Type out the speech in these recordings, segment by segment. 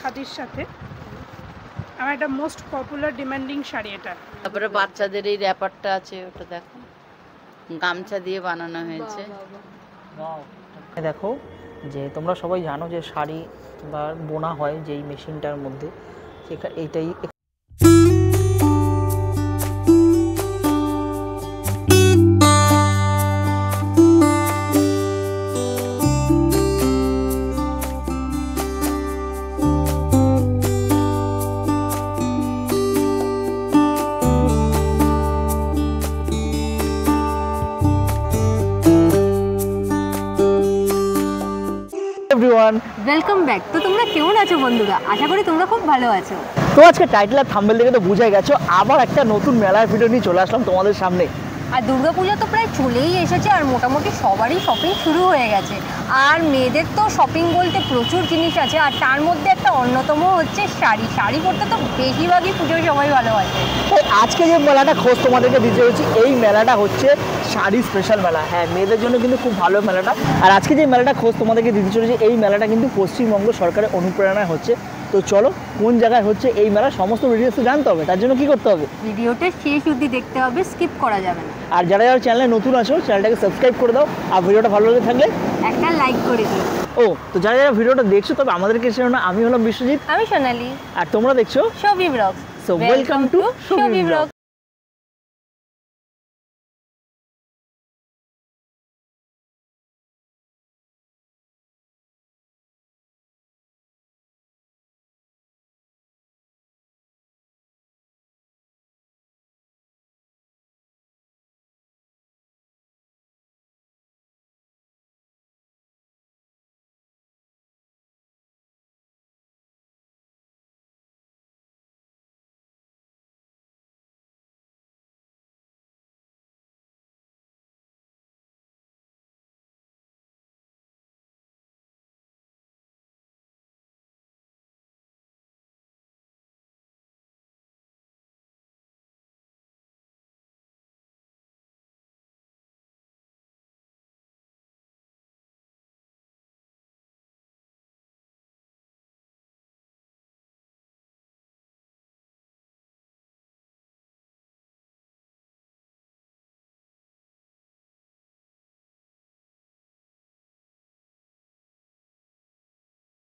খাদির সাথে। আমার একটা মোস্ট পপুলার ডিমান্ডিং শাড়ি এটা। তারপরে বাচ্চাদের এই র্যাপারটা আছে, ওটা দেখো গামছা দিয়ে বানানো হয়েছে। দেখো যে তোমরা সবাই জানো যে শাড়ি বা বোনা হয় যেই মেশিনটার মধ্যে, এইটাই ওয়েলকাম ব্যাক। তো তোমরা কেমন আছো বন্ধুরা? আশা করি তোমরা খুব ভালো আছো। তো আজকে টাইটেল আর থাম্বনেল দেখে তো বুঝে গেছো, আবার একটা নতুন মেলার ভিডিও নিয়ে চলে আসলাম তোমাদের সামনে। আর দুর্গাপূজা তো প্রায় চলেই এসেছে, আর মোটামুটি সবারই শপিং শুরু হয়ে গেছে। আর মেয়েদের তো শপিং বলতে প্রচুর জিনিস আছে, আর তার মধ্যে একটা অন্যতম হচ্ছে শাড়ি। শাড়ি পরতে তো বেশিরভাগই পুজোয় সবাই ভালোবাসে। তো আজকে যে মেলাটা খোঁজ তোমাদেরকে দিতে হচ্ছে, এই মেলাটা হচ্ছে শাড়ি স্পেশাল মেলা। হ্যাঁ, মেয়েদের জন্য কিন্তু খুব ভালো মেলাটা। আর আজকে যে মেলাটা খোঁজ তোমাদেরকে দিতে চলেছে, এই মেলাটা কিন্তু পশ্চিমবঙ্গ সরকারের অনুপ্রেরণায় হচ্ছে। তো চলো কোন জায়গায় হচ্ছে এই মেলা সমস্ত ডিটেইলস জানতে হবে। তার জন্য কি করতে হবে? ভিডিওটা শেষ অবধি দেখতে হবে, স্কিপ করা যাবে না। আর যারা যারা চ্যানেলে নতুন আছো, চ্যানেলটাকে সাবস্ক্রাইব করে দাও, আর ভিডিওটা ভালো লেগে থাকলে একটা লাইক করে দিও। তো যারা যারা ভিডিওটা দেখছো, তবে আমাদেরকে চেনো না, আমি হলাম বিশ্বজিৎ, আমি সোনালি, আর তোমরা দেখছো Shovi blogs. So welcome to Shovi blog.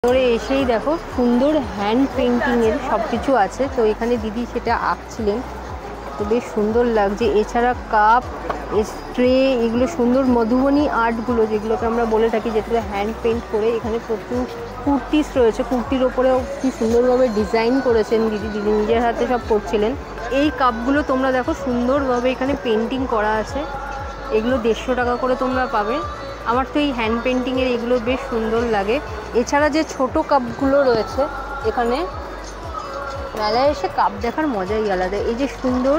ধরে এসেই দেখো সুন্দর হ্যান্ড পেন্টিংয়ের সব কিছু আছে। তো এখানে দিদি সেটা আঁকছিলেন, তো বেশ সুন্দর লাগছে। এছাড়া কাপ, ট্রে, এগুলো সুন্দর মধুবনী আর্টগুলো যেগুলোকে আমরা বলে থাকি, যেগুলো হ্যান্ড পেন্ট করে। এখানে প্রচুর কুর্তিস রয়েছে, কুর্তির ওপরেও কি সুন্দরভাবে ডিজাইন করেছেন দিদি, দিদি নিজের হাতে সব করছিলেন। এই কাপগুলো তোমরা দেখো সুন্দরভাবে এখানে পেন্টিং করা আছে। এগুলো 150 টাকা করে তোমরা পাবে। আমার তো এই হ্যান্ড পেন্টিংয়ের এগুলো বেশ সুন্দর লাগে। এছাড়া যে ছোট কাপগুলো রয়েছে, এখানে মেলায় এসে কাপ দেখার মজাই আলাদা। এই যে সুন্দর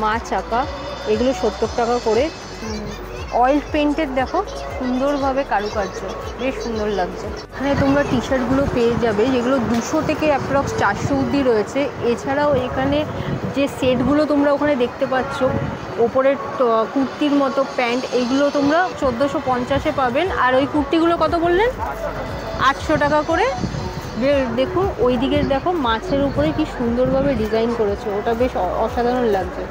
মাছ আঁকা, এগুলো 70 টাকা করে। অয়েল পেন্টের দেখো সুন্দরভাবে কারুকার্য, বেশ সুন্দর লাগছে। এখানে তোমরা টি শার্টগুলো পেয়ে যাবে, যেগুলো 200 থেকে অ্যাপ্রক্স 400 অবধি রয়েছে। এছাড়াও এখানে যে সেটগুলো তোমরা ওখানে দেখতে পাচ্ছ, ওপরের কুর্তির মতো প্যান্ট, এইগুলো তোমরা 1450-এ পাবেন। আর ওই কুর্তিগুলো কত বললেন? 800 টাকা করে। দেখুন ওই দিকের দেখো মাছের উপরে কি সুন্দরভাবে ডিজাইন করেছে, ওটা বেশ অসাধারণ লাগছে।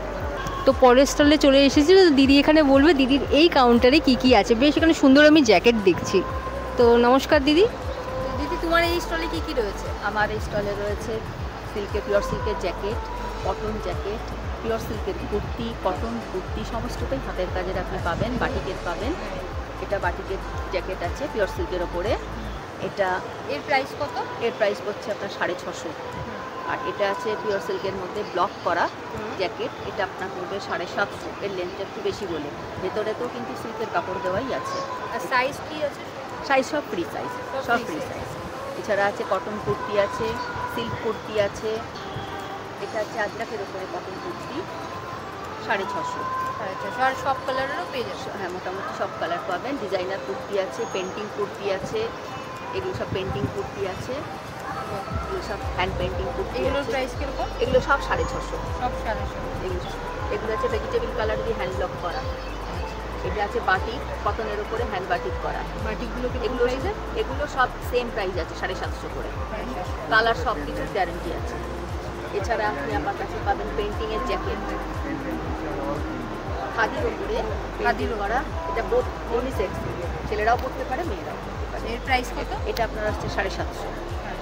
তো পরের স্টলে চলে এসেছি, তো দিদি এখানে বলবে দিদির এই কাউন্টারে কি কি আছে। বেশ এখানে সুন্দর আমি জ্যাকেট দেখছি। তো নমস্কার দিদি। দিদি তোমার এই স্টলে কি কি রয়েছে? আমার এই স্টলে রয়েছে পিওর সিল্কের জ্যাকেট, কটন জ্যাকেট, পিওর সিল্কের কুর্তি, কটন কুর্তি, সমস্তটাই হাতের কাজের আপনি পাবেন। বাটিকের পাবেন, এটা বাটিকের জ্যাকেট আছে পিওর সিল্কের ওপরে। এটা এর প্রাইস কত? এর প্রাইস পড়ছে আপনার 650। আর এটা আছে পিওর সিল্কের মধ্যে ব্লক করা জ্যাকেট, এটা আপনার পড়বে 750। এর লেন্থটা একটু বেশি বলে, ভেতরে তো কিন্তু সিল্কের কাপড় দেওয়াই আছে। আর সাইজ কি আছে? সাইজ সব ফ্রি সাইজ, সব ফ্রি সাইজ। এছাড়া আছে কটন কুর্তি আছে, সিল্ক কুর্তি আছে। এটা আছে আজরাকের উপরে কটন কুর্তি, 650। আর সব কালারেরও পেয়ে যাচ্ছে? হ্যাঁ, মোটামুটি সব কালার পাবেন। ডিজাইনার কুর্তি আছে, পেন্টিং কুর্তি আছে, এগুলো সব পেন্টিং কুর্তি আছে, এগুলো সব হ্যান্ড পেন্টিং কুর্তি। এগুলোর প্রাইস কিরকম? এগুলো সব 650। সব 650। এগুলো আছে ভেজিটেবল কালার দিয়ে হ্যান্ড ব্লক করা। এটা আছে বাটিক, কটনের উপরে হ্যান্ড বাটিক করা। বাটিকগুলো এগুলো এগুলো সব সেম প্রাইস আছে, 750 করে। কালার সব কিছুর গ্যারেন্টি আছে। এছাড়া আপনি আমার কাছে পাবেন পেন্টিংয়ের জ্যাকেট, খাদির উপরে খাদির করা। এটা বোথ ইউনিসেক্স, ছেলেরাও পরতে পারে মেয়েরাও পরতে পারে। এর প্রাইস কত? এটা আপনার আসছে 750।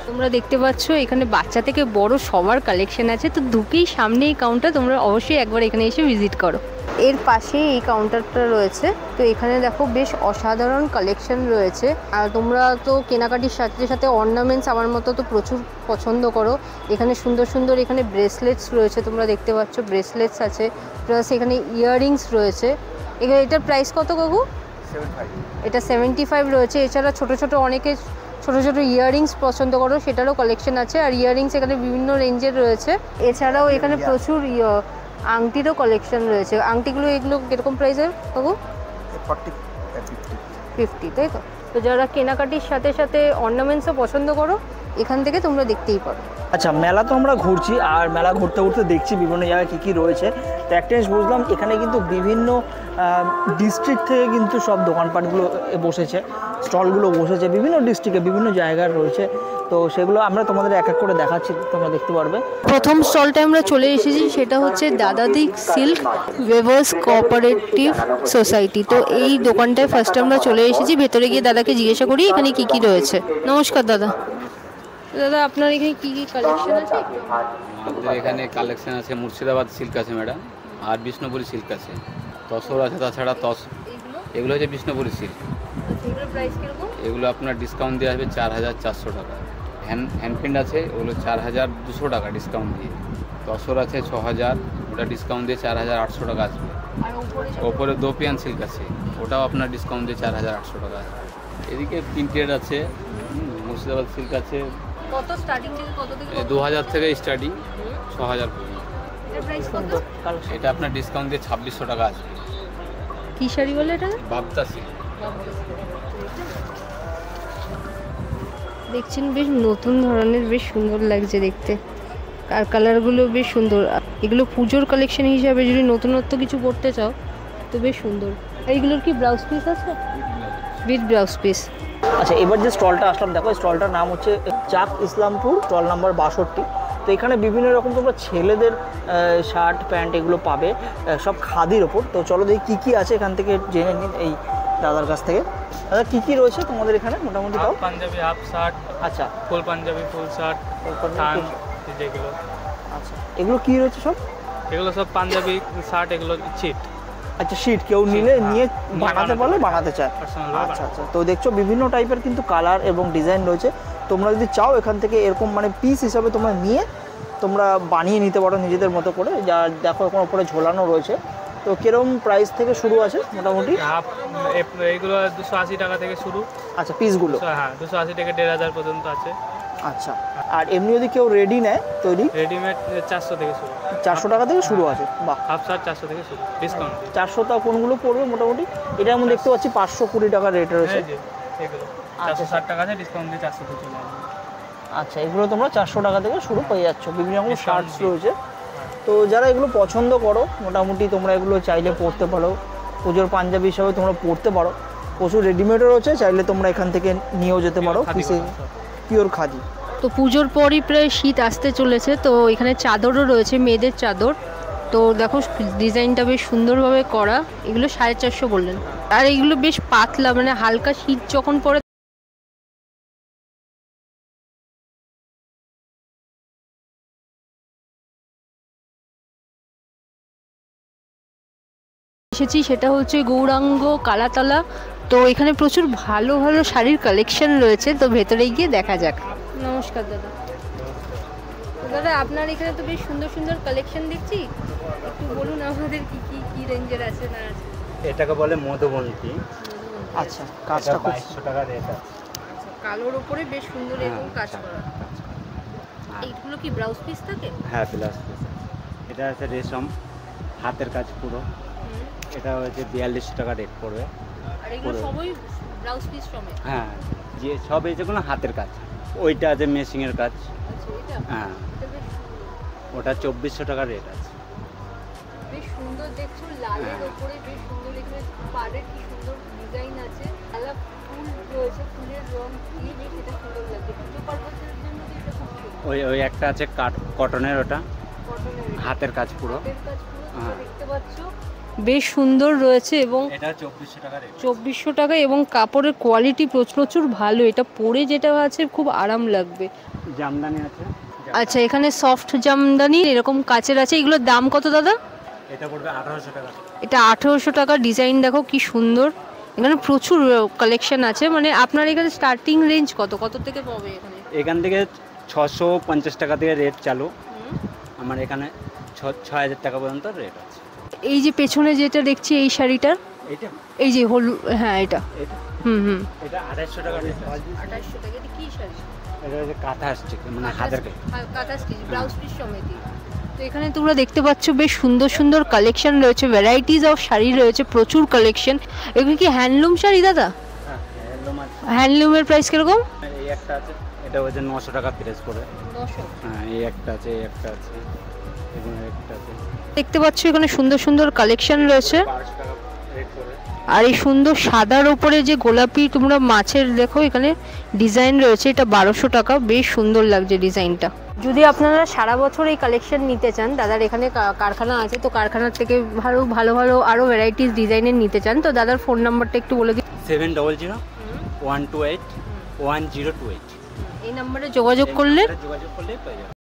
তোমরা দেখতে পাচ্ছ এখানে বাচ্চা থেকে বড় সবার কালেকশন আছে, তো ঢুকেই সামনে এই কাউন্টার, তোমরা অবশ্যই একবার এখানে এসে ভিজিট করো। এর পাশে এই কাউন্টারটা রয়েছে, তো এখানে দেখো বেশ অসাধারণ কালেকশন রয়েছে। আর তোমরা তো কেনাকাটির সাথে সাথে অর্নামেন্টস আমার মতো তো প্রচুর পছন্দ করো। এখানে সুন্দর সুন্দর এখানে ব্রেসলেটস রয়েছে, তোমরা দেখতে পাচ্ছ ব্রেসলেটস আছে, প্লাস এখানে ইয়াররিংস রয়েছে। এখানে এটার প্রাইস কত কাকু? 75। এটা 75 রয়েছে। এছাড়া ছোট ছোট অনেকে ছোট ছোট ইয়াররিংস পছন্দ করো, সেটারও কালেকশন আছে। আর ইয়াররিংস এখানে বিভিন্ন রেঞ্জের রয়েছে। এছাড়াও এখানে প্রচুর আংটিরও কালেকশন রয়েছে। আংটিগুলো এগুলো কিরকম প্রাইসের কাকু? 50, তাই তো? তো যারা কেনাকাটির সাথে সাথে অর্নামেন্টসও পছন্দ করো, এখান থেকে তোমরা দেখতেই পারো। আচ্ছা, মেলা তো আমরা ঘুরছি, আর মেলা ঘুরতে ঘুরতে দেখছি বিভিন্ন জায়গায় কী কী রয়েছে। তো একটা জিনিস বুঝলাম, এখানে কিন্তু বিভিন্ন ডিস্ট্রিক্ট থেকে কিন্তু সব দোকানপাটগুলো বসেছে, স্টলগুলো বসেছে, বিভিন্ন ডিস্ট্রিক্টে বিভিন্ন জায়গায় রয়েছে। তো সেগুলো আমরা তোমাদের এক এক করে দেখাচ্ছি, তোমরা দেখতে পারবে। প্রথম স্টলটা আমরা চলে এসেছি, সেটা হচ্ছে দাদাদি সিল্ক ওয়েভার্স কোঅপারেটিভ সোসাইটি। তো এই দোকানটায় ফার্স্ট আমরা চলে এসেছি। ভেতরে গিয়ে দাদাকে জিজ্ঞাসা করি এখানে কি কি রয়েছে। নমস্কার দাদা। দাদা আপনার এখানে কি কি কালেকশন আছে? আমাদের এখানে কালেকশন আছে মুর্শিদাবাদ সিল্ক আছে ম্যাডাম, আর বিষ্ণুপুরি সিল্ক আছে, তসর আছে, তাছাড়া এগুলো হচ্ছে বিষ্ণুপুরি সিল্ক। এগুলো আপনার ডিসকাউন্ট দিয়ে আসবে 4400 টাকা। হ্যান্ডপ্রিন্ট আছে, ওগুলো 4200 টাকা ডিসকাউন্ট দিয়ে। তসর আছে 6000, ওটা ডিসকাউন্ট দিয়ে 4800 টাকা আসবে। ওপরে দোপিয়ান সিল্ক আছে, ওটাও আপনার ডিসকাউন্ট দিয়ে 4800 টাকা আসবে। এদিকে প্রিন্টেড আছে, মুর্শিদাবাদ সিল্ক আছে, কত স্টার্টিং থেকে কত থেকে? 2000 থেকে স্টার্টিং 6000 পর্যন্ত। এর প্রাইস কত? এটা আপনার ডিসকাউন্ট দিয়ে 2600 টাকা আসবে। কি শাড়ি বলে এটা? বাবতা সিল্ক। দেখছেন বেশ নতুন ধরনের, বেশ সুন্দর লাগছে দেখতে, আর কালারগুলো বেশ সুন্দর। এগুলো পুজোর কালেকশন হিসাবে যদি নতুনত্ব কিছু পড়তে চাও তো বেশ সুন্দর। আর এগুলোর কি ব্লাউজ পিস আছে? With blouse piece. আচ্ছা, এবার যে স্টলটা আসলাম, দেখো স্টলটার নাম হচ্ছে চাক ইসলামপুর, স্টল নাম্বার 62। তো এখানে বিভিন্ন রকম তোমরা ছেলেদের শার্ট প্যান্ট এগুলো পাবে, সব খাদির ওপর। তো চলো দেখি কী কী আছে এখান থেকে জেনে নিন এই দাদার কাছ থেকে। দাদা কী কী রয়েছে তোমাদের এখানে মোটামুটি? তাও পাঞ্জাবি হাফ শার্ট, আচ্ছা, ফুল পাঞ্জাবি, ফুল শার্ট, থান যেগুলো। আচ্ছা, এগুলো কী রয়েছে সব? এগুলো সব পাঞ্জাবি শার্ট, এগুলো চিট। আচ্ছা, শিট কেউ নিলে নিয়ে বানাতে পারলে বানাতে চায়। আচ্ছা আচ্ছা, তো দেখছো বিভিন্ন টাইপের কিন্তু কালার এবং ডিজাইন রয়েছে। তোমরা যদি চাও এখান থেকে এরকম মানে পিস হিসাবে তোমরা নিয়ে তোমরা বানিয়ে নিতে পারো নিজেদের মতো করে। যা দেখো এখন ওপরে ঝোলানো রয়েছে। তো কিরকম প্রাইস থেকে শুরু আছে মোটামুটি? হাফ এইগুলো 280 টাকা থেকে শুরু। আচ্ছা, পিসগুলো? হ্যাঁ, 280 থেকে 1500 পর্যন্ত আছে। আচ্ছা, আর এমনি যদি কেউ রেডি নেয় তৈরি? রেডিমেড 400 থেকে শুরু। 400 টাকা থেকে শুরু আছে? বাহ, হাফ শার্ট 400 থেকে শুরু, ডিসকাউন্ট। 400 টা কোনগুলো পড়বে মোটামুটি? এটা আমি দেখতে পাচ্ছি 520 টাকা রেট রয়েছে। এগুলো 460 টাকা আছে, ডিসকাউন্ট দিয়ে 400 থেকে চলে আসবে। আচ্ছা, এগুলো তোমরা 400 টাকা থেকে শুরু পেয়ে যাচ্ছ। বিভিন্ন রকম শার্টস রয়েছে। তো যারা এগুলো পছন্দ করো মোটামুটি তোমরা এগুলো চাইলে পরতে পারো, পুজোর পাঞ্জাবি হিসাবে তোমরা পরতে পারো। প্রচুর রেডিমেডও রয়েছে, চাইলে তোমরা এখান থেকে নিয়েও যেতে পারো, পিসে পিওর খাদি। তো পুজোর পরই প্রায় শীত আসতে চলেছে, তো এখানে চাদরও রয়েছে, মেয়েদের চাদর। তো দেখো ডিজাইনটা বেশ সুন্দরভাবে করা। এগুলো 450 বললেন, আর এগুলো বেশ পাতলা, মানে হালকা শীত যখন পড়ে এসেছি, সেটা হচ্ছে গৌরাঙ্গ কালাতলা। তো এখানে প্রচুর ভালো ভালো শাড়ির কালেকশন রয়েছে, তো ভেতরে গিয়ে দেখা যাক। নমস্কার দাদা। দাদা আপনার এখানে তো বেশ সুন্দর সুন্দর কালেকশন দেখছি, একটু বলুন আমাদের কি কি কি রেঞ্জের আছে না আছে? এটাকে বলে মধুবন্তী। আচ্ছা, কাজটা 2200 টাকা রেট আছে। আচ্ছা, কালোর উপরে বেশ সুন্দর এরকম কাজ করা। এইগুলো কি ব্লাউজ পিস থাকে? হ্যাঁ, ব্লাউজ পিস। এটা আছে রেশম, হাতের কাজ পুরো। এটা হচ্ছে 4200 টাকা রেট পড়বে। আর এগুলো সবই ব্লাউজ পিস সমেত? হ্যাঁ, যে সব এই যেগুলো হাতের কাজ। ওইটা আছে মেশিংয়ের কাজ। আচ্ছা, এটা হ্যাঁ, এটা বেশ ওটা 2400 টাকা রেট আছে। বেশ সুন্দর দেখছো, লালের ওপরে বেশ সুন্দর, এখানে পাড়ের কি সুন্দর ডিজাইন আছে, আলাদা ফুল রয়েছে, ফুলের রং কি বেশ এটা সুন্দর লাগছে। পুজো পার্বণের জন্য তো এটা খুব সুন্দর। ওই একটা আছে কটনের, ওটা কটনের হাতের কাজ পুরো। হাতের কাজ পুরো হ্যাঁ। দেখতে পাচ্ছো, বেশ সুন্দর রয়েছে এবং এটা 2400 টাকা রেট। 2400 টাকা এবং কাপড়ের কোয়ালিটি প্রচুর ভালো। এটা পরে যেটা আছে খুব আরাম লাগবে। জামদানি আছে। আচ্ছা, এখানে সফট জামদানি এরকম কাচের আছে, এগুলোর দাম কত দাদা? এটা পড়বে 1800 টাকা। এটা 1800 টাকা। ডিজাইন দেখো কি সুন্দর, এখানে প্রচুর কালেকশন আছে। মানে আপনার এখানে স্টার্টিং রেঞ্জ কত থেকে পাবে এখানে? এখান থেকে 650 টাকা থেকে রেট চালু। আমার এখানে 6000 টাকা পর্যন্ত রেট আছে। এই যে পেছনে যেটা দেখছি এই শাড়িটার, এইটা এই যে হলুদ, হ্যাঁ এটা, এটা হুম এটা 250 টাকা রেট আছে। 2800 টাকা। এটা কি শাড়ি? এটা হচ্ছে কাঁথা আসছে, মানে হাতের কাজ। কাঁথা স্টিচ, ব্লাউজ পিস সমেত। তো এখানে তোমরা দেখতে পাচ্ছ বেশ সুন্দর কালেকশন রয়েছে, ভ্যারাইটিস অফ শাড়ি রয়েছে, প্রচুর কালেকশন। এগুলো কি হ্যান্ডলুম শাড়ি দাদা? হ্যাঁ, একদম আছে। হ্যান্ডলুমের প্রাইস কিরকম? এই একটা আছে, এটা হচ্ছে 900 টাকা প্রাইস পড়ে। 900। হ্যাঁ, এই একটা আছে, এই একটা আছে, এবং একটা আছে। দেখতে পাচ্ছ এখানে সুন্দর কালেকশন রয়েছে। 1200 টাকা রেট পড়ে। আর এই সুন্দর সাদার উপরে যে গোলাপি তোমরা মাছের দেখো এখানে ডিজাইন রয়েছে, এটা 1200 টাকা। বেশ সুন্দর লাগছে ডিজাইনটা। যদি আপনারা সারা বছর এই কালেকশন নিতে চান, দাদার এখানে কারখানা আছে, তো কারখানার থেকে ভালো আরও ভ্যারাইটিস ডিজাইনের নিতে চান, তো দাদার ফোন নাম্বারটা একটু বলে দিন। 700 128 1028। এই নাম্বারে যোগাযোগ করলে যোগাযোগ করলে পেয়ে যাবেন।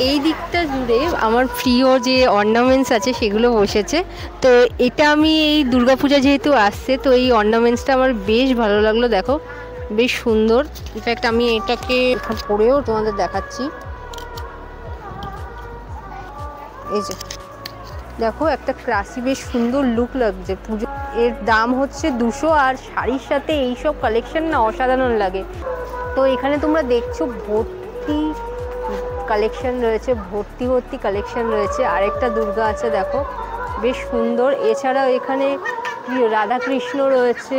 এই দিকটা জুড়ে আমার প্রিয় যে অর্নামেন্টস আছে সেগুলো বসেছে। তো এটা আমি এই দুর্গাপূজা যেহেতু আসছে, তো এই অর্নামেন্টসটা আমার বেশ ভালো লাগলো। দেখো বেশ সুন্দর। ইনফ্যাক্ট আমি এটাকে পরেও তোমাদের দেখাচ্ছি। এই যে দেখো একটা ক্লাসি বেশ সুন্দর লুক লাগছে। পুজো এর দাম হচ্ছে 200, আর শাড়ির সাথে এইসব কালেকশন না অসাধারণ লাগে। তো এখানে তোমরা দেখছো ভর্তি কালেকশন রয়েছে, ভর্তি কালেকশন রয়েছে। আরেকটা দুর্গা আছে দেখো বেশ সুন্দর। এছাড়াও এখানে রাধাকৃষ্ণ রয়েছে,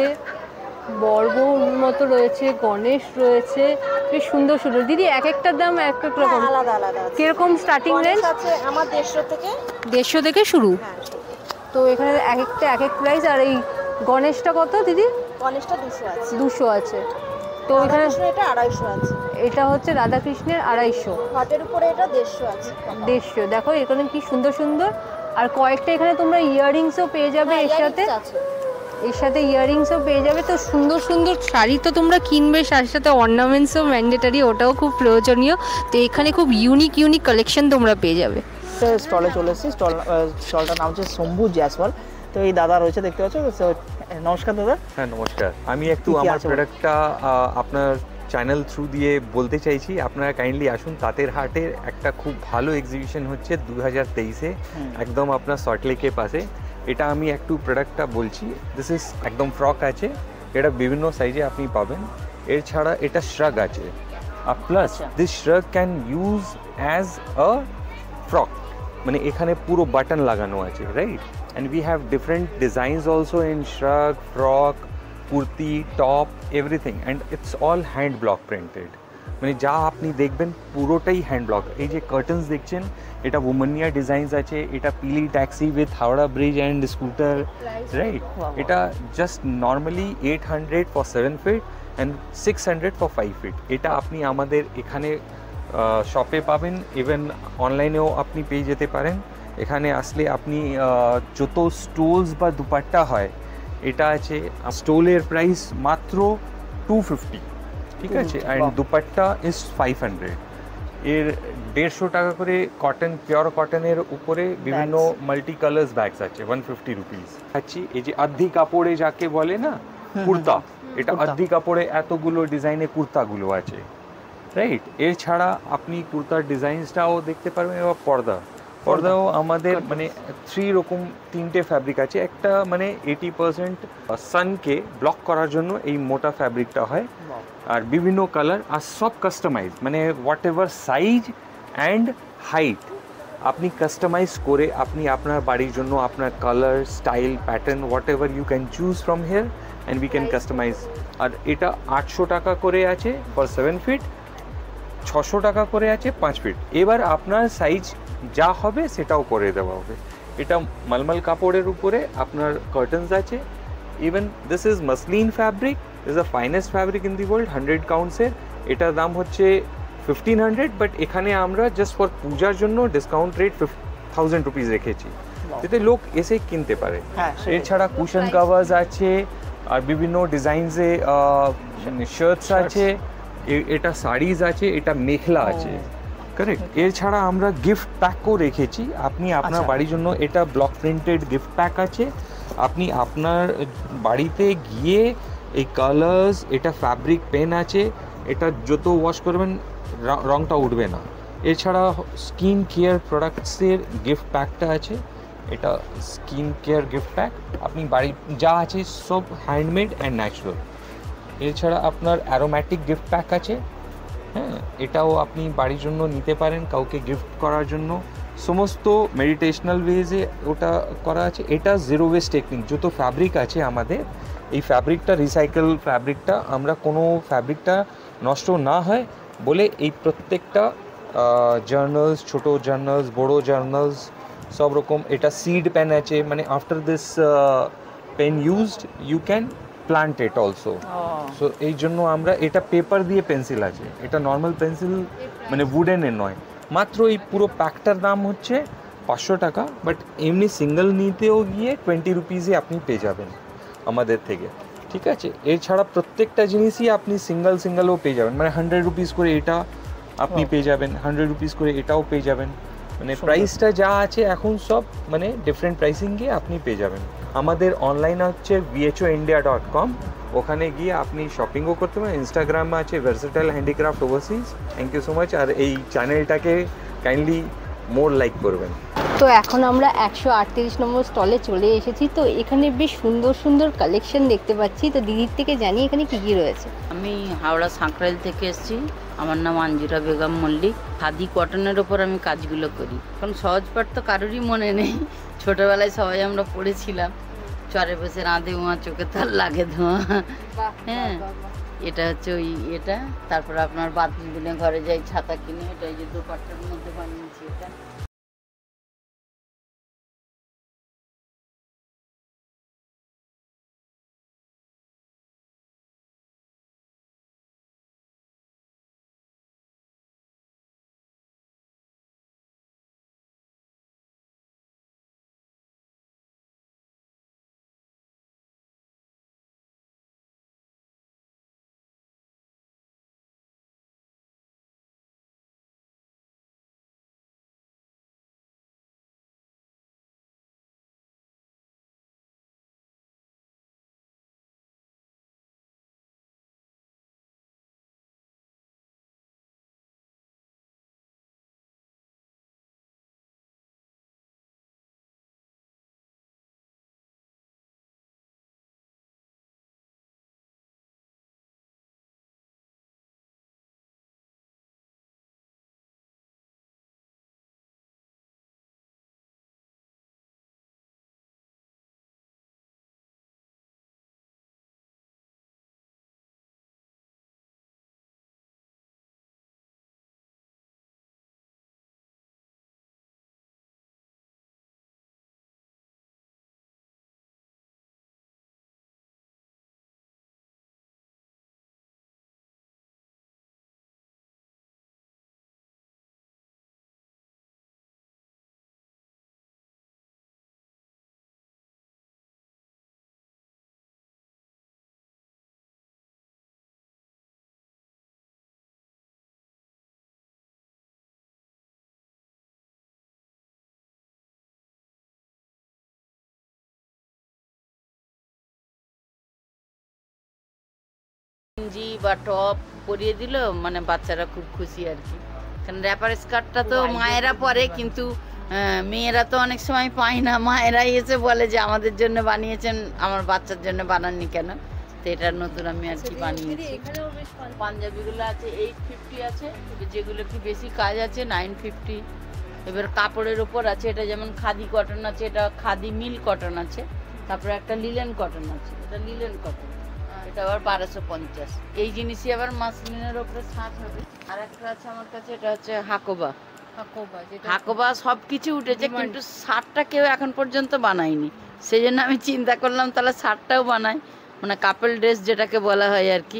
বর্বর মতো রয়েছে, গণেশ রয়েছে, বেশ সুন্দর সুন্দর। দিদি এক একটার দাম এক এক রকম, আলাদা আলাদা কিরকম স্টার্টিং রেঞ্জ আছে? আমার 150 থেকে শুরু। তো এখানে এক একটা এক এক প্রাইস। আর এই গণেশটা কত দিদি? গণেশটা 200 আছে। 200 আছে। তো এখানে এটা 250 আছে। এটা হচ্ছে রাধাকৃষ্ণের 250। ঘটের উপরে এটা 150 আছে। 150। দেখো এখানে কি সুন্দর সুন্দর। আর কয়েকটা এখানে তোমরা ইয়াররিংসও পেয়ে যাবে এর সাথে। এর সাথে ইয়াররিংসও পেয়ে যাবে। তো সুন্দর সুন্দর শাড়ি তো তোমরা কিনবে, সাথে সাথে অর্নামেন্টসও ম্যান্ডেটারি, ওটাও খুব প্রয়োজনীয়। তো এখানে খুব ইউনিক কালেকশন তোমরা পেয়ে যাবে। স্টলে চলে এসেছি। স্টলটার নাম হচ্ছে শম্ভু জ্যাসওয়াল। তো এই দাদা রয়েছে, দেখতে পাচ্ছ। নমস্কার দাদা। হ্যাঁ নমস্কার। আমি একটু আমার প্রোডাক্টটা আপনার চ্যানেল থ্রু দিয়ে বলতে চাইছি। আপনারা কাইন্ডলি আসুন। তাঁতের হাটের একটা খুব ভালো এক্সিবিশন হচ্ছে 2023-এ, একদম আপনার সল্টলেকের পাশে। এটা আমি একটু প্রোডাক্টটা বলছি। দিস ইজ একদম ফ্রক আছে, এটা বিভিন্ন সাইজে আপনি পাবেন। এর ছাড়া এটা শ্রাগ আছে। Plus this shrug can use as a frock, মানে এখানে পুরো বাটন লাগানো আছে, right? And we have different designs also in shrug, frock, kurti, top, everything. And it's all hand block printed, মানে যা আপনি দেখবেন পুরোটাই হ্যান্ড ব্লক। এই যে কার্টেন্স দেখছেন, এটা ওমানিয়া ডিজাইনস আছে। এটা পিলি taxi with Howrah Bridge and scooter, right? এটা just normally 800 for 7 feet and 600 for 5 feet. এটা আপনি আমাদের এখানে শপে পাবেন, ইভেন অনলাইনেও আপনি পেয়ে যেতে পারেন। এখানে আসলে আপনি যত স্টোলস বা দুপাট্টা হয় এটা আছে। স্টোলের প্রাইস মাত্র 250, ঠিক আছে? And dupatta is 500। এর 150 টাকা করে কটন, পিওর কটনের উপরে বিভিন্ন মাল্টি কালার্স ব্যাগস আছে, 150 রুপিস। আচ্ছা, এই যে আদ্ধি কাপড়ে যাকে বলে না কুর্তা, এটা আদ্ধি কাপড়ে এতগুলো ডিজাইনে কুর্তাগুলো আছে, রাইট? এর ছাড়া আপনি কুর্তার ডিজাইনসটাও দেখতে পারবেন। এবার পর্দাও আমাদের মানে 3 ফ্যাব্রিক আছে। একটা মানে 80% সানকে ব্লক করার জন্য এই মোটা ফ্যাব্রিকটা হয়, আর বিভিন্ন কালার, আর সব কাস্টমাইজ, মানে whatever size and height আপনি কাস্টমাইজ করে আপনি আপনার বাড়ির জন্য আপনার colour, style, pattern, whatever you can choose from here and we can customise. আর এটা 800 টাকা করে আছে ফর 7 ফিট, 600 টাকা করে আছে 5 ফিট। এবার আপনার সাইজ যা হবে সেটাও করে দেওয়া হবে। এটা মলমল কাপড়ের উপরে আপনার কার্টেন্স আছে। Even this is muslin fabric, is the finest fabric in the world. 100 কাউন্টসের এটার দাম হচ্ছে 1500, বাট এখানে আমরা জাস্ট ফর পূজার জন্য ডিসকাউন্ট রেট 1000 রুপিস রেখেছি, যাতে লোক এসে কিনতে পারে। এছাড়া কুশন কাভার্স আছে, আর বিভিন্ন ডিজাইনসে শার্টস আছে, এটা শাড়িজ আছে, এটা মেখলা আছে, কারেক্ট? এছাড়া আমরা গিফট প্যাকও রেখেছি। আপনি আপনার বাড়ির জন্য এটা ব্লক প্রিন্টেড গিফট প্যাক আছে। আপনি আপনার বাড়িতে গিয়ে এই কালার্স, এটা ফ্যাব্রিক পেন আছে, এটা যত ওয়াশ করবেন রংটা উঠবে না। এছাড়া স্কিন কেয়ার প্রোডাক্টসের গিফট প্যাকটা আছে। এটা স্কিন কেয়ার গিফট প্যাক, আপনি বাড়ি যা আছে সব হ্যান্ডমেড অ্যান্ড ন্যাচারাল। এছাড়া আপনার অ্যারোম্যাটিক গিফট প্যাক আছে, হ্যাঁ, এটাও আপনি বাড়ির জন্য নিতে পারেন, কাউকে গিফট করার জন্য। সমস্ত মেডিটেশনাল ওয়েজে ওটা করা আছে। এটা জিরো ওয়েস্ট টেকনিক। যত ফ্যাব্রিক আছে আমাদের, এই ফ্যাব্রিকটা রিসাইকেল ফ্যাব্রিকটা, আমরা কোনো ফ্যাব্রিকটা নষ্ট না হয় বলে এই প্রত্যেকটা জার্নালস, ছোটো জার্নালস, বড়ো জার্নালস সব রকম। এটা সিড পেন আছে, মানে after this pen used you can plant it also. So এই জন্য আমরা, এটা পেপার দিয়ে পেন্সিল আছে, এটা নর্মাল পেন্সিল মানে উডেনের নয়। মাত্র এই পুরো প্যাকটার দাম হচ্ছে 500 টাকা, বাট এমনি সিঙ্গেল নিতেও গিয়ে 20 রুপিসে আপনি পেয়ে যাবেন আমাদের থেকে, ঠিক আছে? এছাড়া প্রত্যেকটা জিনিসই আপনি সিঙ্গেলও পেয়ে যাবেন, মানে 100 রুপিস করে এটা, আপনি পেয়ে যাবেন, 100 রুপিস করে এটাও পেয়ে যাবেন। মানে প্রাইসটা যা আছে এখন সব মানে ডিফারেন্ট প্রাইসিং গিয়ে আপনি পেয়ে যাবেন। আমাদের অনলাইন হচ্ছে vhoindia.com, ওখানে গিয়ে আপনি শপিংও করতে পারেন। ইনস্টাগ্রামে আছে versatile handicraft overseas. Thank you so much. আর এই চ্যানেলটাকে কাইন্ডলি মোর লাইক করবেন। তো এখন আমরা 138 নম্বর স্টলে চলে এসেছি। তো এখানে বেশ সুন্দর সুন্দর কালেকশন দেখতে পাচ্ছি। তো দিদির থেকে জানি এখানে কি কি রয়েছে। আমি হাওড়া সাঁকরাইল থেকে এসেছি। আমার নাম আঞ্জিরা বেগম মল্লিক। খাদি কটনের ওপর আমি কাজগুলো করি। এখন সহজ পাঠ তো কারোরই মনে নেই, ছোটবেলায় সবাই আমরা পড়েছিলাম, চরে বসে রাঁধে উমা চোখে তার লাগে ধোঁয়া। হ্যাঁ, এটা হচ্ছে ওই এটা। তারপরে আপনার বাতিল দিনে ঘরে যাই ছাতা কিনে, এটা এই যে দোপাট্টার মধ্যে বানিয়েছি এটা। গেঞ্জি বা টপ পরিয়ে দিল মানে বাচ্চারা খুব খুশি আর কি। কারণ র্যাপার স্কার্টটা তো মায়েরা পরে, কিন্তু মেয়েরা তো অনেক সময় পায় না। মায়েরাই এসে বলে যে আমাদের জন্য বানিয়েছেন, আমার বাচ্চার জন্য বানাননি কেন। তো এটা নতুন আমি আর কি বানিয়েছি। পাঞ্জাবিগুলো আছে 850 আছে, যেগুলো কি বেশি কাজ আছে 950। এবার কাপড়ের ওপর আছে, এটা যেমন খাদি কটন আছে, এটা খাদি মিল কটন আছে। তারপরে একটা লিলেন কটন আছে, এটা লিলেন কটন, এটা আবার 1250। এই জিনিসই আবার মাসলিনের ওপরে ছাঁচ হবে। আর একটা আছে আমার কাছে, এটা হচ্ছে হাকোবা। হাকোবা সব কিছু উঠেছে, কিন্তু শার্টটা কেউ এখন পর্যন্ত বানায়নি। সেই জন্য আমি চিন্তা করলাম তাহলে শার্টটাও বানাই, মানে কাপল ড্রেস যেটাকে বলা হয় আর কি,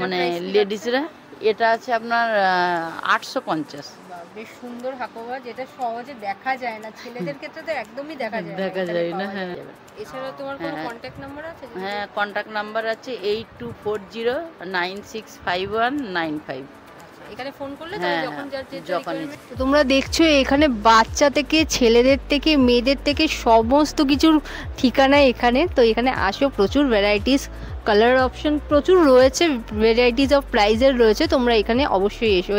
মানে লেডিসরা। এটা আছে আপনার 850। বেশ সুন্দর হাকোবা, যেটা সহজে দেখা যায় না, ছেলেদের ক্ষেত্রে তো একদমই দেখা যায় না। হ্যাঁ, এছাড়া তোমার কোনো কন্টাক্ট নাম্বার আছে? হ্যাঁ, কন্টাক্ট নাম্বার আছে 8240965195। এখানে ফোন করলে যখন তোমরা দেখছো এখানে বাচ্চা থেকে ছেলেদের থেকে মেয়েদের থেকে সমস্ত কিছুর ঠিকানা এখানে। তো এখানে আসো, প্রচুর ভ্যারাইটিস, কালার অপশন প্রচুর রয়েছে, ভ্যারাইটিস অফ প্রাইজের রয়েছে। তোমরা এখানে অবশ্যই এসো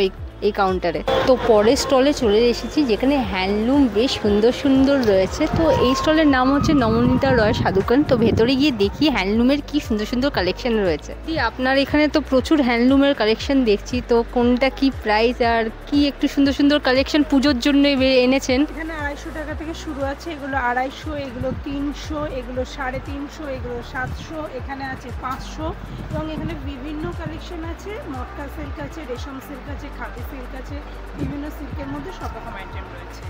এই কাউন্টারে। তো পরের স্টলে চলে এসেছি, যেখানে হ্যান্ডলুম বেশ সুন্দর সুন্দর রয়েছে। তো এই স্টলের নাম হচ্ছে নমনীতা রয় সাধুকান। তো ভেতরে গিয়ে দেখি হ্যান্ডলুমের কি সুন্দর সুন্দর কালেকশন রয়েছে। আপনার এখানে তো প্রচুর হ্যান্ডলুমের কালেকশন দেখছি, তো কোনটা কি প্রাইস আর কি একটু সুন্দর সুন্দর কালেকশন পুজোর জন্য এনেছেন? এখানে 250 টাকা থেকে শুরু আছে, এগুলো 250, এগুলো 300, এগুলো 350, এগুলো 700, এখানে আছে 500। এবং এখানে বিভিন্ন কালেকশন আছে, মটকা সিল্ক আছে, রেশম সিল্ক আছে, খাদি সিল্ক আছে, বিভিন্ন সিল্কের মধ্যে সব রকম আইটেম রয়েছে।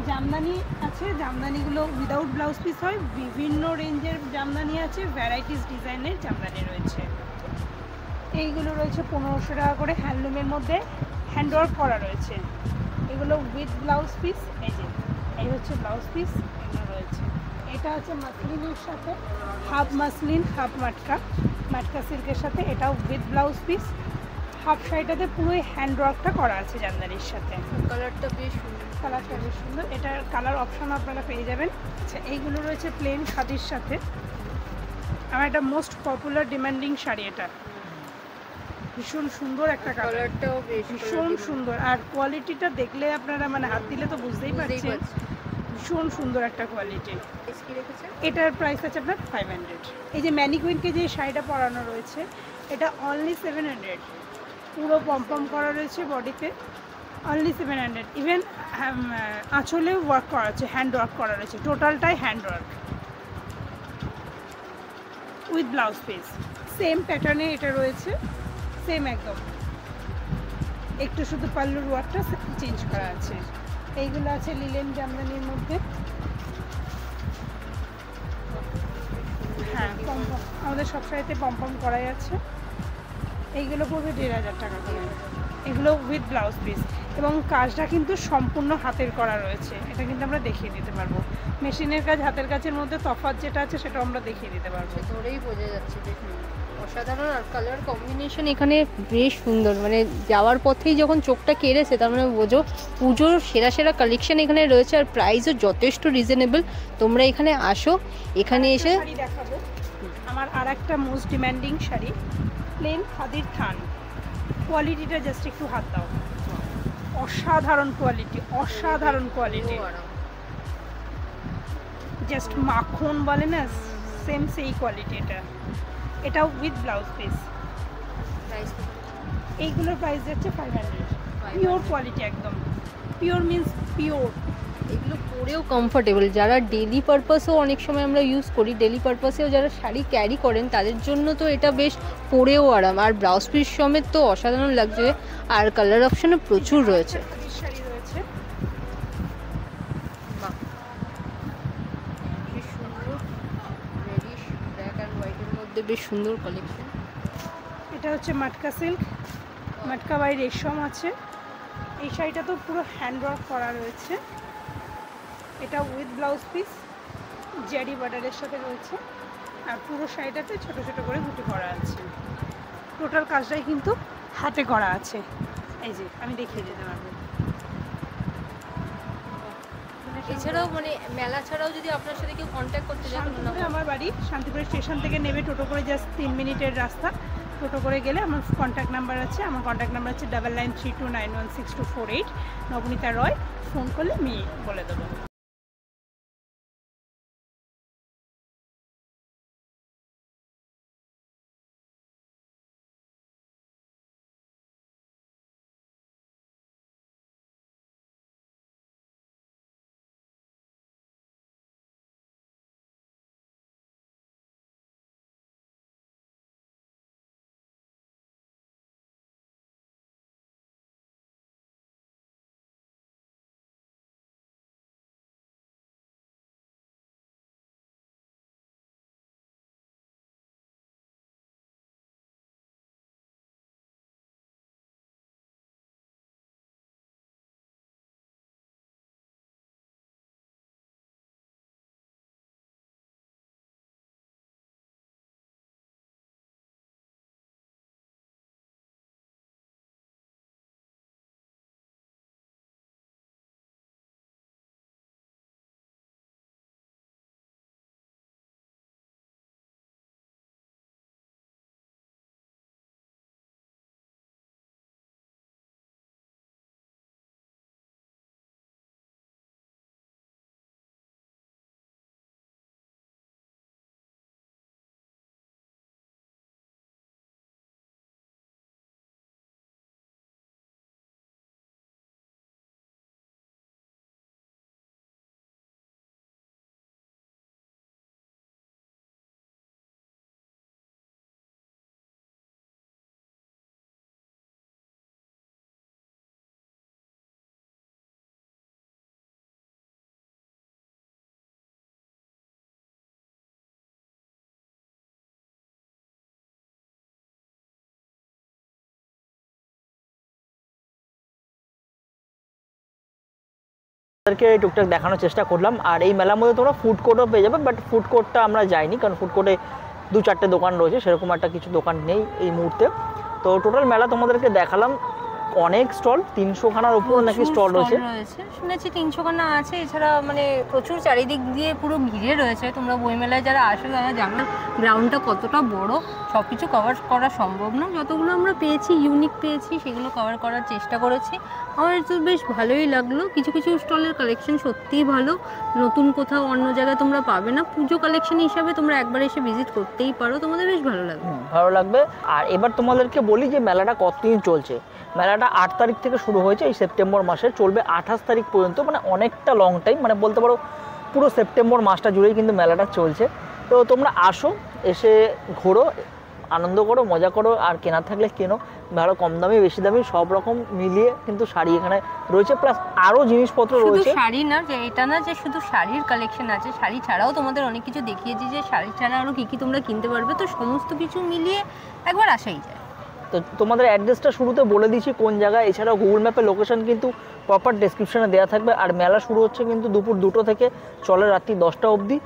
জামদানি আছে, জামদানিগুলো উইদাউট ব্লাউজ পিস হয়, বিভিন্ন রেঞ্জের জামদানি আছে, ভ্যারাইটিস ডিজাইনের জামদানি রয়েছে। এইগুলো রয়েছে 1500 টাকা করে, হ্যান্ডলুমের মধ্যে হ্যান্ডওয়ার্ক করা রয়েছে। এগুলো উইথ ব্লাউজ পিস, এই হচ্ছে ব্লাউজ পিস, এগুলো রয়েছে। এটা হচ্ছে মাসলিনের সাথে, হাফ মাসলিন হাফ মাটকা, মাটকা সিল্কের সাথে, এটাও উইথ ব্লাউজ পিস, হাফ শাড়িটাতে পুরো হ্যান্ড ওয়ার্কটা করা আছে জামদানির সাথে। কালারটা বেশ সুন্দর, কালারটা বেশ সুন্দর। এটার কালার অপশন আপনারা পেয়ে যাবেন। আচ্ছা, এইগুলো রয়েছে প্লেন খাদির সাথে। আমার একটা মোস্ট পপুলার ডিমান্ডিং শাড়ি, এটা ভীষণ সুন্দর একটা কালার, কালারটাও বেশ ভীষণ সুন্দর। আর কোয়ালিটিটা দেখলে আপনারা মানে হাত দিলে তো বুঝতেই পারছেন, ভীষণ সুন্দর একটা কোয়ালিটি। এটার প্রাইস আছে আপনার 500। এই যে ম্যানিকুইনকে যে শাড়িটা পরানো রয়েছে এটা অনলি 700, পুরো পম্পম করা রয়েছে বডিতে, অনলি 700। ইভেন আঁচলেও ওয়ার্ক করা আছে, হ্যান্ড ওয়ার্ক করা রয়েছে, টোটালটাই hand work with blouse piece. Same প্যাটার্নে এটা রয়েছে, সেম একদম, একটু শুধু পাল্লুর ওয়ার্কটা চেঞ্জ করা আছে। এইগুলো আছে লিলেন জামদানির মধ্যে। হ্যাঁ, পম্পম আমাদের সব শাড়িতে পম্পম করাই আছে। এইগুলো পড়বে 1500 টাকা করে, এগুলো উইথ ব্লাউজ পিস। এবং কাজটা কিন্তু সম্পূর্ণ হাতের করা রয়েছে, এটা কিন্তু আমরা দেখিয়ে দিতে পারবো। মেশিনের কাজ হাতের কাজের মধ্যে তফাৎ যেটা আছে সেটা আমরা দেখিয়ে দিতে পারবো। ধরেই বোঝা যাচ্ছে, দেখুন অসাধারণ। আর কালার কম্বিনেশন এখানে বেশ সুন্দর, মানে যাওয়ার পথেই যখন চোখটা কেড়েছে তার মানে বোঝো পুজোর সেরা সেরা কালেকশন এখানে রয়েছে। আর প্রাইসও যথেষ্ট রিজনেবল। তোমরা এখানে আসো, এখানে এসে শাড়ি দেখাবো। আমার আর একটা মোস্ট ডিমান্ডিং শাড়ি, প্লেন খাদির থান। কোয়ালিটিটা জাস্ট একটু হাত দাও, অসাধারণ কোয়ালিটি, অসাধারণ কোয়ালিটি, জাস্ট মাখন বলে না, সেম সেই কোয়ালিটি। এটাও উইথ ব্লাউজ পিস। এইগুলোর প্রাইস যাচ্ছে 500। পিওর কোয়ালিটি, একদম পিওর মিন্স পিওর। এগুলো পরেও কমফোর্টেবল। যারা ডেলি পারপাসেও অনেক সময় আমরা ইউজ করি, ডেলি পারপাসেও যারা শাড়ি ক্যারি করেন তাদের জন্য তো এটা বেশ পরেও আরাম। আর ব্লাউজ পিস সমেত তো অসাধারণ লাগছে। আর কালার অপশনও প্রচুর রয়েছে। শাড়ি রয়েছে বেশ সুন্দর, রেডিশ ব্ল্যাক অ্যান্ড হোয়াইটের মধ্যে বেশ সুন্দর কালেকশন। এটা হচ্ছে মাটকা সিল্ক, মাটকা বাই রেশম আছে। এই শাড়িটা তো পুরো হ্যান্ড ওয়ার্ক করা রয়েছে। এটা উইথ ব্লাউজ পিস, জারি বর্ডারের সাথে রয়েছে। আর পুরো শাড়িটাতে ছোট ছোট করে বুটি করা আছে। টোটাল কাজটাই কিন্তু হাতে করা আছে। এই যে আমি দেখিয়ে দিতে পারবো। এছাড়াও মানে মেলা ছাড়াও যদি আপনার সাথে কেউ কন্ট্যাক্ট করতে চায়, আমার বাড়ি শান্তিপুর স্টেশন থেকে নেবে টোটো করে জাস্ট 3 মিনিটের রাস্তা। টোটো করে গেলে আমার কন্ট্যাক্ট নাম্বার আছে। আমার কন্ট্যাক্ট নাম্বার হচ্ছে 9932916248। নবনীতা রয়। ফোন করলে আমি বলে দেবো। তাদেরকে টুকটাক দেখানোর চেষ্টা করলাম। আর এই মেলার মধ্যে তোমরা ফুড কোর্টও পেয়ে যাবে, বাট ফুড কোর্টটা আমরা যাইনি কারণ ফুড কোর্টে 2-4টে দোকান রয়েছে, সেরকম একটা কিছু দোকান নেই এই মুহূর্তে। তো টোটাল মেলা তোমাদেরকে দেখালাম, অনেক স্টল, 300খানার উপর নাকি স্টল রয়েছে। শুনেছি 300খানা আছে, এছাড়া মানে প্রচুর চারিদিক দিয়ে পুরো ঘিরে রয়েছে। তোমরা বইমেলায় যারা আসো তারা জানো গ্রাউন্ডটা কতটা বড়, সব কিছু কভার করা সম্ভব না। যতগুলো আমরা পেয়েছি ইউনিক পেয়েছি সেগুলো কভার করার চেষ্টা করেছি। আমার তো বেশ ভালোই লাগলো। কিছু কিছু স্টলের কালেকশন সত্যিই ভালো, নতুন কোথাও অন্য জায়গায় তোমরা পাবে না। পুজো কালেকশন হিসাবে তোমরা একবার এসে ভিজিট করতেই পারো, তোমাদের বেশ ভালো লাগবে। ভালো লাগবে। আর এবার তোমাদেরকে বলি যে মেলাটা কতদিন চলছে। মেলাটা 8 তারিখ থেকে শুরু হয়েছে, এই সেপ্টেম্বর মাসে চলবে 28 তারিখ পর্যন্ত, মানে অনেকটা লং টাইম, মানে বলতে পারো পুরো সেপ্টেম্বর মাসটা জুড়েই কিন্তু মেলাটা চলছে। তো তোমরা আসো, এসে ঘোরো, আনন্দ করো, মজা করো, আর কেনার থাকলে কেনো, ভালো কম দামি বেশি দামি সব রকম মিলিয়ে কিন্তু শাড়ি এখানে রয়েছে, প্লাস আরও জিনিসপত্র রয়েছে। শাড়ি না, যে এটা না যে শুধু শাড়ির কালেকশন আছে, শাড়ি ছাড়াও তোমাদের অনেক কিছু দেখিয়েছি যে শাড়ি ছাড়া আরও কী কী তোমরা কিনতে পারবে। তো সমস্ত কিছু মিলিয়ে একবার আসাই যায়। তো তোমাদের অ্যাড্রেসটা শুরুতে বলে দিচ্ছি কোন জায়গায়, এছাড়াও গুগল ম্যাপের লোকেশন কিন্তু প্রপার ডেসক্রিপশনে দেওয়া থাকবে। আর মেলা শুরু হচ্ছে কিন্তু দুপুর 2টো থেকে, চলে রাত্রি 10টা অবধি।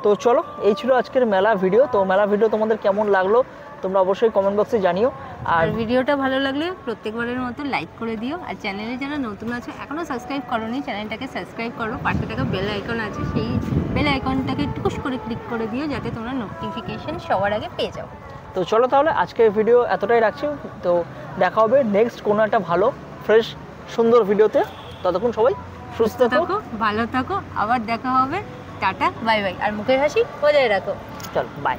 তো চলো, এই ছিল আজকের মেলা ভিডিও। তো মেলা ভিডিও তোমাদের কেমন লাগলো তোমরা অবশ্যই কমেন্ট বক্সে জানিও। আর ভিডিওটা ভালো লাগলে প্রত্যেকবারের মতো লাইক করে দিও। আর চ্যানেলে যারা নতুন আছে এখনও সাবস্ক্রাইব করোনি, চ্যানেলটাকে সাবস্ক্রাইব করো। পাশে থাকা বেল আইকন আছে, সেই বেল আইকনটাকে টুকুস করে ক্লিক করে দিও যাতে তোমরা নোটিফিকেশন সবার আগে পেয়ে যাও। তো চলো তাহলে আজকের ভিডিও এতটাই রাখছি। তো দেখা হবে নেক্সট কোনো একটা ভালো ফ্রেশ সুন্দর ভিডিওতে। ততক্ষণ সবাই সুস্থ থাকো, ভালো থাকো, আবার দেখা হবে। Tata, bye bye. আর মুখের হাসি বজায় রাখো। চলো বাই।